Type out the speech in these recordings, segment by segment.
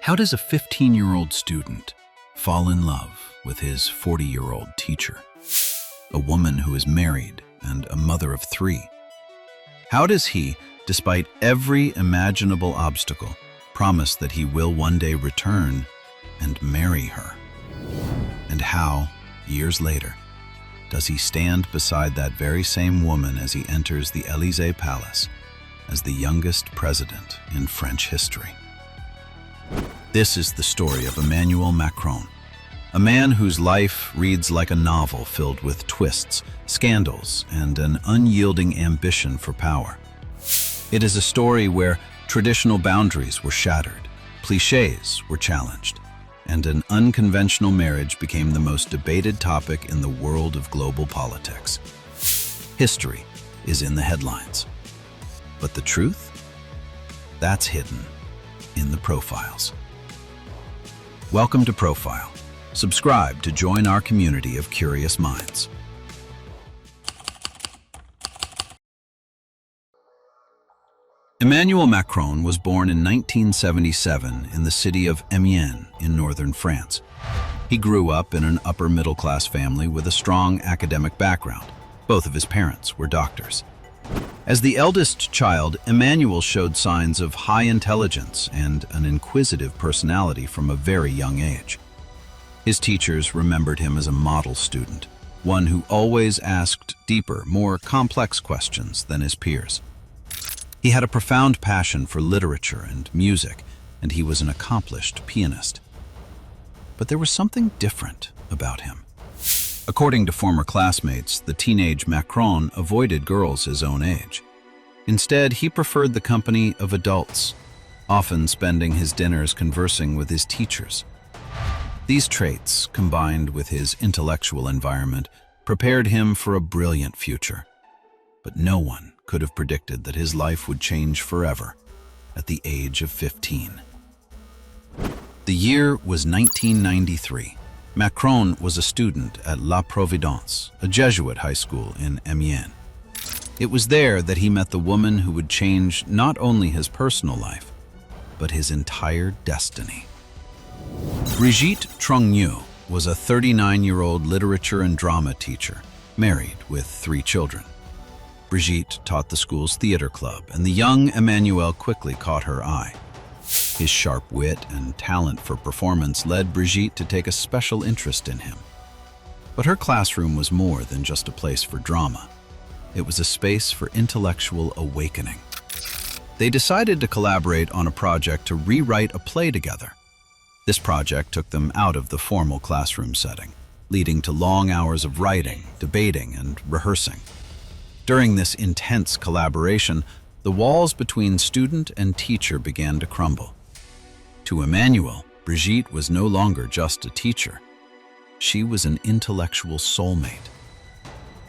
How does a 15-year-old student fall in love with his 40-year-old teacher, a woman who is married and a mother of 3? How does he, despite every imaginable obstacle, promise that he will one day return and marry her? And how, years later, does he stand beside that very same woman as he enters the Élysée Palace as the youngest president in French history? This is the story of Emmanuel Macron, a man whose life reads like a novel filled with twists, scandals, and an unyielding ambition for power. It is a story where traditional boundaries were shattered, clichés were challenged, and an unconventional marriage became the most debated topic in the world of global politics. History is in the headlines, but the truth? That's hidden in the profiles. Welcome to Profile. Subscribe to join our community of curious minds. Emmanuel Macron was born in 1977 in the city of Amiens in northern France. He grew up in an upper-middle-class family with a strong academic background. Both of his parents were doctors. As the eldest child, Emmanuel showed signs of high intelligence and an inquisitive personality from a very young age. His teachers remembered him as a model student, one who always asked deeper, more complex questions than his peers. He had a profound passion for literature and music, and he was an accomplished pianist. But there was something different about him. According to former classmates, the teenage Macron avoided girls his own age. Instead, he preferred the company of adults, often spending his dinners conversing with his teachers. These traits, combined with his intellectual environment, prepared him for a brilliant future. But no one could have predicted that his life would change forever at the age of 15. The year was 1993. Macron was a student at La Providence, a Jesuit high school in Amiens. It was there that he met the woman who would change not only his personal life, but his entire destiny. Brigitte Trogneux was a 39-year-old literature and drama teacher, married with 3 children. Brigitte taught the school's theater club, and the young Emmanuel quickly caught her eye. His sharp wit and talent for performance led Brigitte to take a special interest in him. But her classroom was more than just a place for drama. It was a space for intellectual awakening. They decided to collaborate on a project to rewrite a play together. This project took them out of the formal classroom setting, leading to long hours of writing, debating, and rehearsing. During this intense collaboration, the walls between student and teacher began to crumble. To Emmanuel, Brigitte was no longer just a teacher. She was an intellectual soulmate.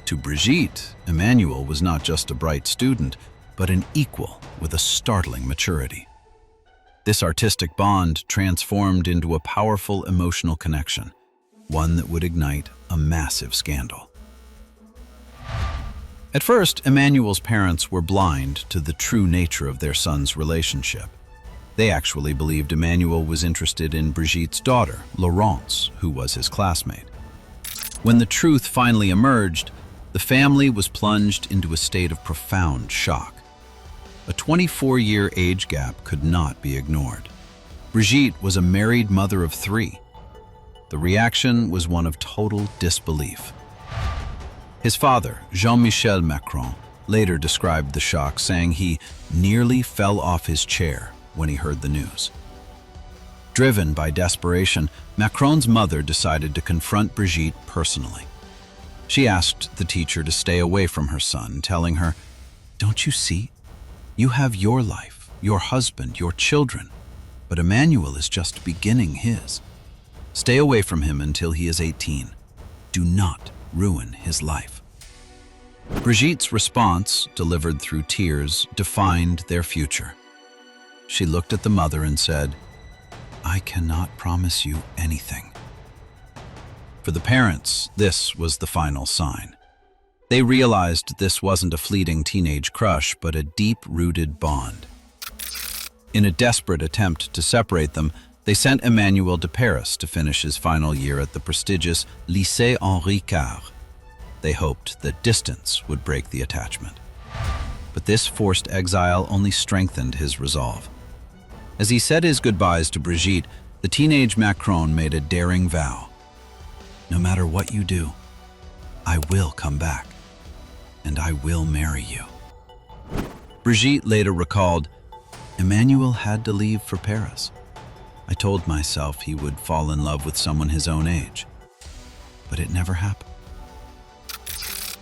To Brigitte, Emmanuel was not just a bright student, but an equal with a startling maturity. This artistic bond transformed into a powerful emotional connection, one that would ignite a massive scandal. At first, Emmanuel's parents were blind to the true nature of their son's relationship. They actually believed Emmanuel was interested in Brigitte's daughter, Laurence, who was his classmate. When the truth finally emerged, the family was plunged into a state of profound shock. A 24-year age gap could not be ignored. Brigitte was a married mother of 3. The reaction was one of total disbelief. His father, Jean-Michel Macron, later described the shock, saying he nearly fell off his chair when he heard the news. Driven by desperation, Macron's mother decided to confront Brigitte personally. She asked the teacher to stay away from her son, telling her, "Don't you see? You have your life, your husband, your children, but Emmanuel is just beginning his. Stay away from him until he is 18. Do not ruin his life." Brigitte's response, delivered through tears, defined their future. She looked at the mother and said, "I cannot promise you anything." For the parents, this was the final sign. They realized this wasn't a fleeting teenage crush, but a deep-rooted bond. In a desperate attempt to separate them, They sent Emmanuel to Paris to finish his final year at the prestigious Lycée Henri IV. They hoped that distance would break the attachment. But this forced exile only strengthened his resolve. As he said his goodbyes to Brigitte, the teenage Macron made a daring vow. No matter what you do, I will come back, and I will marry you. Brigitte later recalled, Emmanuel had to leave for Paris. I told myself he would fall in love with someone his own age, but it never happened.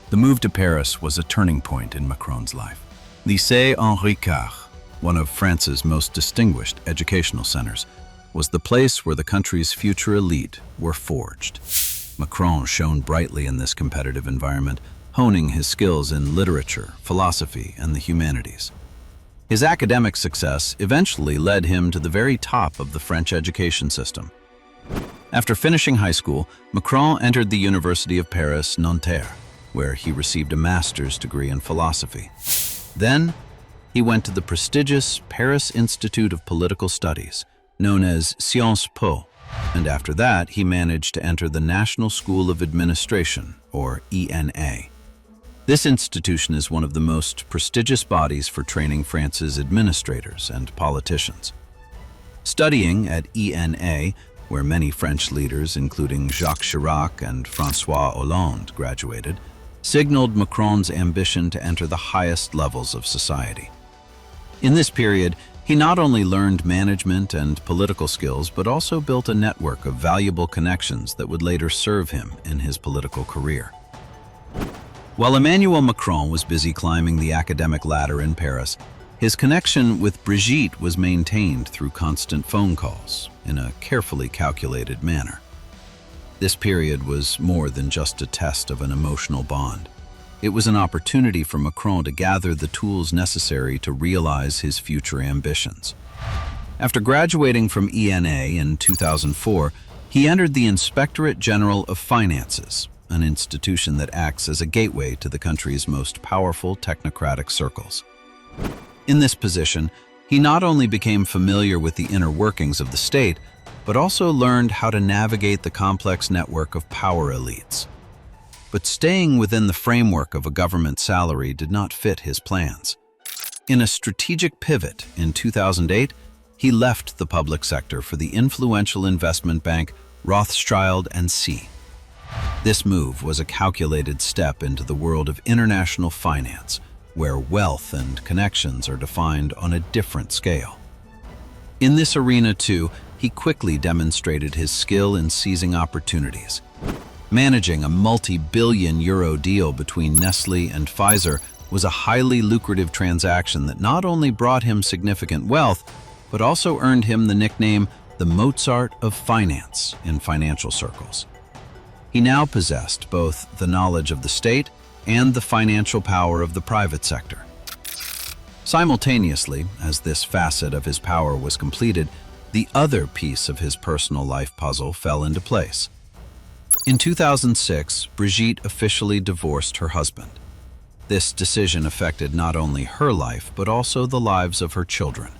The move to Paris was a turning point in Macron's life. Lycée Henri IV, one of France's most distinguished educational centers, was the place where the country's future elite were forged. Macron shone brightly in this competitive environment, honing his skills in literature, philosophy, and the humanities. His academic success eventually led him to the very top of the French education system. After finishing high school, Macron entered the University of Paris, Nanterre, where he received a master's degree in philosophy. Then, he went to the prestigious Paris Institute of Political Studies, known as Sciences Po, and after that, he managed to enter the National School of Administration, or ENA. This institution is one of the most prestigious bodies for training France's administrators and politicians. Studying at ENA, where many French leaders, including Jacques Chirac and François Hollande, graduated, signaled Macron's ambition to enter the highest levels of society. In this period, he not only learned management and political skills, but also built a network of valuable connections that would later serve him in his political career. While Emmanuel Macron was busy climbing the academic ladder in Paris, his connection with Brigitte was maintained through constant phone calls in a carefully calculated manner. This period was more than just a test of an emotional bond. It was an opportunity for Macron to gather the tools necessary to realize his future ambitions. After graduating from ENA in 2004, he entered the Inspectorate General of Finances, an institution that acts as a gateway to the country's most powerful technocratic circles. In this position, he not only became familiar with the inner workings of the state, but also learned how to navigate the complex network of power elites. But staying within the framework of a government salary did not fit his plans. In a strategic pivot in 2008, he left the public sector for the influential investment bank Rothschild & C. This move was a calculated step into the world of international finance, where wealth and connections are defined on a different scale. In this arena, too, he quickly demonstrated his skill in seizing opportunities. Managing a multi-billion euro deal between Nestlé and Pfizer was a highly lucrative transaction that not only brought him significant wealth, but also earned him the nickname the Mozart of finance in financial circles. He now possessed both the knowledge of the state and the financial power of the private sector. Simultaneously, as this facet of his power was completed, the other piece of his personal life puzzle fell into place. In 2006, Brigitte officially divorced her husband. This decision affected not only her life, but also the lives of her children.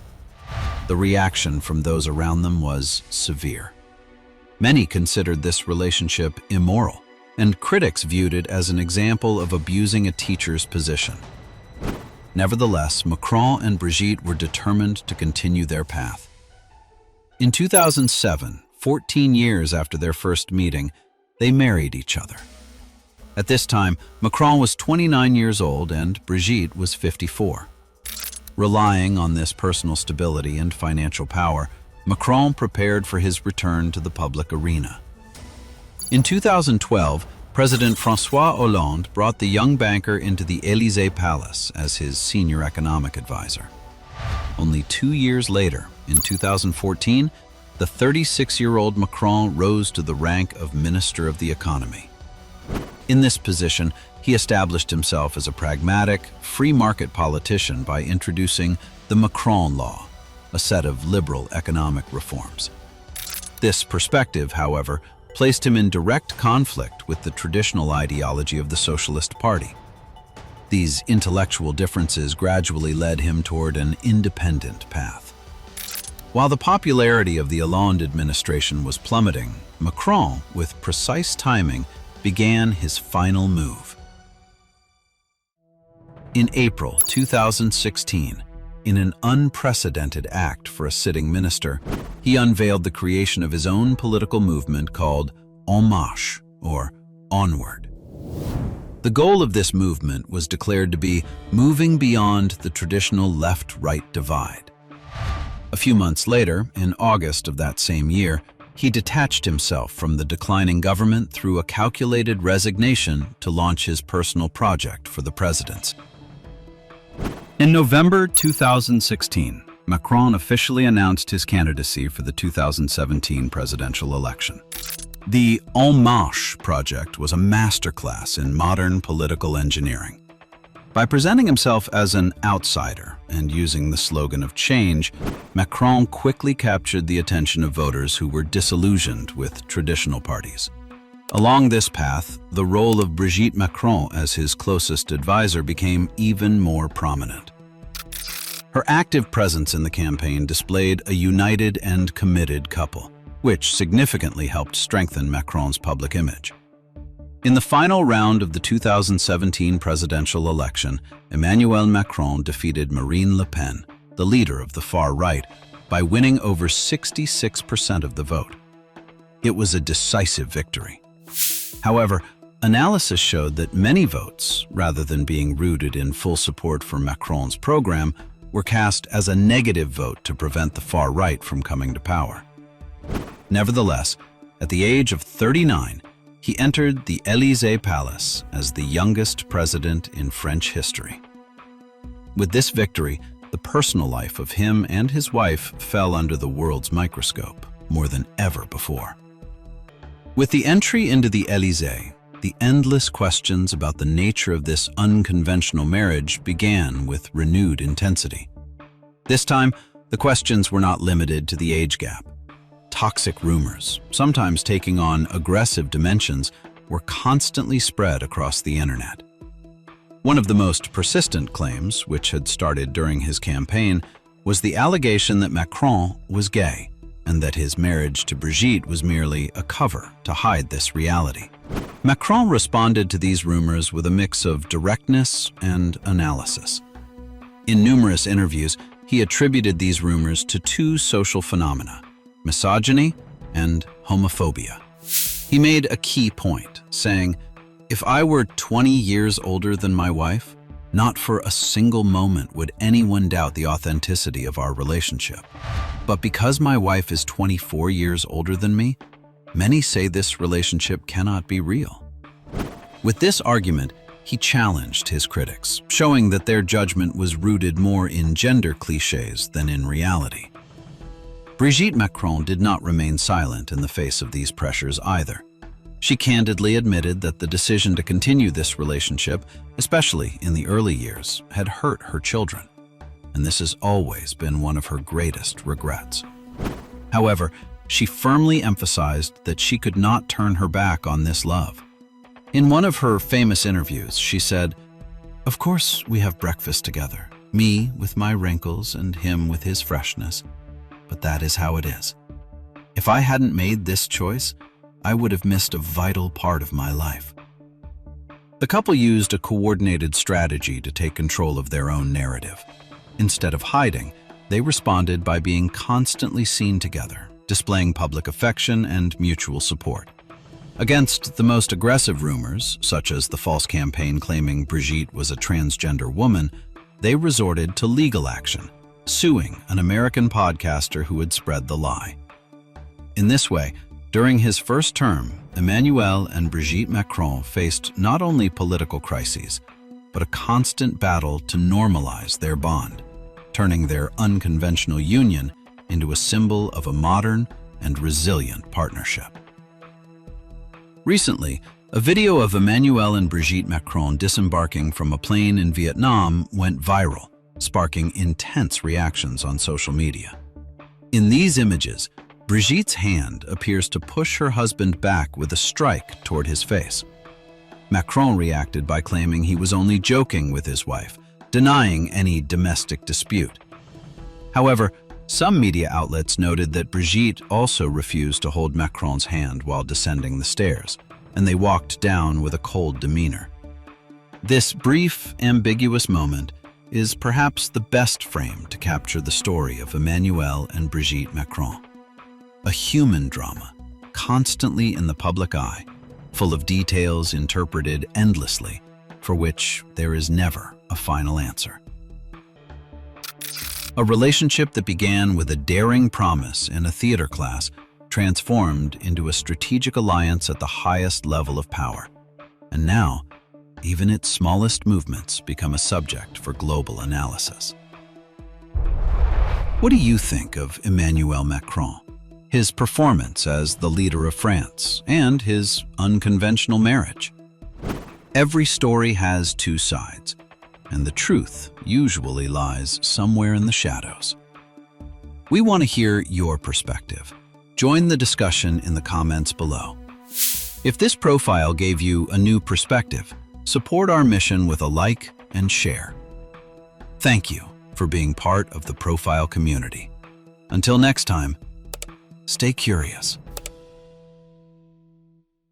The reaction from those around them was severe. Many considered this relationship immoral, and critics viewed it as an example of abusing a teacher's position. Nevertheless, Macron and Brigitte were determined to continue their path. In 2007, 14 years after their first meeting, they married each other. At this time, Macron was 29 years old and Brigitte was 54. Relying on this personal stability and financial power, Macron prepared for his return to the public arena. In 2012, President François Hollande brought the young banker into the Élysée Palace as his senior economic advisor. Only 2 years later, in 2014, the 36-year-old Macron rose to the rank of Minister of the Economy. In this position, he established himself as a pragmatic, free-market politician by introducing the Macron Law, a set of liberal economic reforms. This perspective, however, placed him in direct conflict with the traditional ideology of the Socialist Party. These intellectual differences gradually led him toward an independent path. While the popularity of the Hollande administration was plummeting, Macron, with precise timing, began his final move. In April 2016, in an unprecedented act for a sitting minister, he unveiled the creation of his own political movement called En Marche, or Onward. The goal of this movement was declared to be moving beyond the traditional left-right divide. A few months later, in August of that same year, he detached himself from the declining government through a calculated resignation to launch his personal project for the presidency. In November 2016, Macron officially announced his candidacy for the 2017 presidential election. The En Marche project was a masterclass in modern political engineering. By presenting himself as an outsider and using the slogan of change, Macron quickly captured the attention of voters who were disillusioned with traditional parties. Along this path, the role of Brigitte Macron as his closest advisor became even more prominent. Her active presence in the campaign displayed a united and committed couple, which significantly helped strengthen Macron's public image. In the final round of the 2017 presidential election, Emmanuel Macron defeated Marine Le Pen, the leader of the far right, by winning over 66% of the vote. It was a decisive victory. However, analysis showed that many votes, rather than being rooted in full support for Macron's program, were cast as a negative vote to prevent the far right from coming to power. Nevertheless, at the age of 39, he entered the Élysée Palace as the youngest president in French history. With this victory, the personal life of him and his wife fell under the world's microscope more than ever before. With the entry into the Élysée, the endless questions about the nature of this unconventional marriage began with renewed intensity. This time, the questions were not limited to the age gap. Toxic rumors, sometimes taking on aggressive dimensions, were constantly spread across the internet. One of the most persistent claims, which had started during his campaign, was the allegation that Macron was gay, and that his marriage to Brigitte was merely a cover to hide this reality. Macron responded to these rumors with a mix of directness and analysis. In numerous interviews, he attributed these rumors to two social phenomena: misogyny and homophobia. He made a key point, saying, "If I were 20 years older than my wife, not for a single moment would anyone doubt the authenticity of our relationship. But because my wife is 24 years older than me, many say this relationship cannot be real." With this argument, he challenged his critics, showing that their judgment was rooted more in gender cliches than in reality. Brigitte Macron did not remain silent in the face of these pressures either. She candidly admitted that the decision to continue this relationship, especially in the early years, had hurt her children, and this has always been one of her greatest regrets. However, she firmly emphasized that she could not turn her back on this love. In one of her famous interviews, she said, "Of course we have breakfast together, me with my wrinkles and him with his freshness, but that is how it is. If I hadn't made this choice, I would have missed a vital part of my life." The couple used a coordinated strategy to take control of their own narrative. Instead of hiding, they responded by being constantly seen together, displaying public affection and mutual support. Against the most aggressive rumors, such as the false campaign claiming Brigitte was a transgender woman, they resorted to legal action, suing an American podcaster who had spread the lie. In this way, during his first term, Emmanuel and Brigitte Macron faced not only political crises, but a constant battle to normalize their bond, turning their unconventional union into a symbol of a modern and resilient partnership. Recently, a video of Emmanuel and Brigitte Macron disembarking from a plane in Vietnam went viral, sparking intense reactions on social media. In these images, Brigitte's hand appears to push her husband back with a strike toward his face. Macron reacted by claiming he was only joking with his wife, denying any domestic dispute. However, Some media outlets noted that Brigitte also refused to hold Macron's hand while descending the stairs, and they walked down with a cold demeanor. This brief, ambiguous moment is perhaps the best frame to capture the story of Emmanuel and Brigitte Macron. A human drama, constantly in the public eye, full of details interpreted endlessly, for which there is never a final answer. A relationship that began with a daring promise in a theater class transformed into a strategic alliance at the highest level of power. And now, even its smallest movements become a subject for global analysis. What do you think of Emmanuel Macron, his performance as the leader of France, and his unconventional marriage? Every story has two sides, and the truth usually lies somewhere in the shadows. We want to hear your perspective. Join the discussion in the comments below. If this profile gave you a new perspective, support our mission with a like and share. Thank you for being part of the Profile community. Until next time, stay curious.